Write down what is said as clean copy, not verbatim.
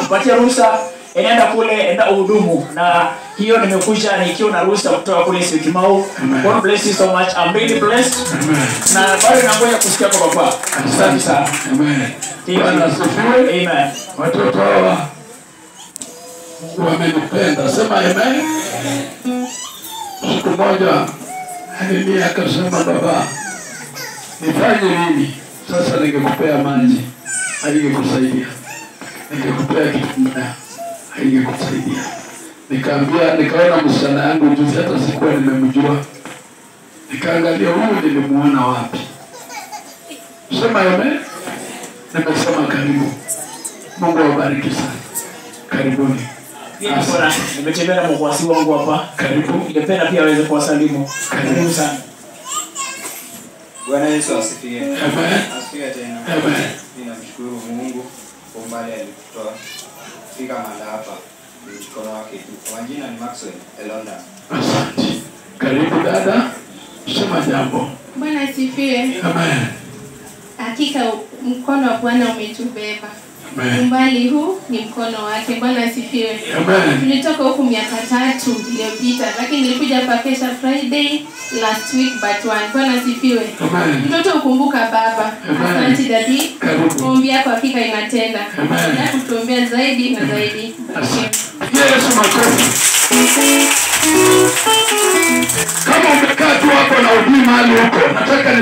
nimekupatia ruhusa, enda kule, enda uhudumu. Na hiyo nimekuja nikiwa na ruhusa kutoka kule Syokimau. God bless you so much. I'm really blessed. Na bado nangoja kusikia kwa baba. Asante sana. Amen. Amen. Watoto hawa wamenipenda. Sema amen. Siku moja Hanini akasema, baba, nifanye nini? Sasa ningekupea maji, haingekusaidia. Ningekupea kitu mbaya, haingekusaidia. Nikaona msichana yangu juzi, hata sikuwa nimemjua. Nikaangalia huyu nilimuona wapi. Sema amen. Nimesema karibu. Mungu awabariki sana. Karibuni. Nimetembea na mkwasi wangu hapa. Karibu. Ningependa pia aweze kuwasalimu. Karibu sana. Bwana Yesu asifiwe. Amen. Asifiwe tena. Amen. Ninamshukuru Mungu kwa umbali alitutoa kufika mahali hapa. Mkono wake tu. Kwa jina ni Maxwell Elonda. Asante. Karibu dada. Sema jambo. Bwana asifiwe. Amen. Hakika mkono wa Bwana umetubeba. Amen. Umbali huu ni mkono wake. Bwana asifiwe. Amen. Tulitoka huku miaka 3 iliyopita, lakini nilikuja hapa kesha Friday last week but one. Bwana asifiwe. Amen. Mtoto ukumbuka baba. Asante daddy. Maombi yako hakika inatenda. Na kutuombea zaidi na zaidi. Yesu makofi. Kama umekaa tu hapo na huduma hali huko, nataka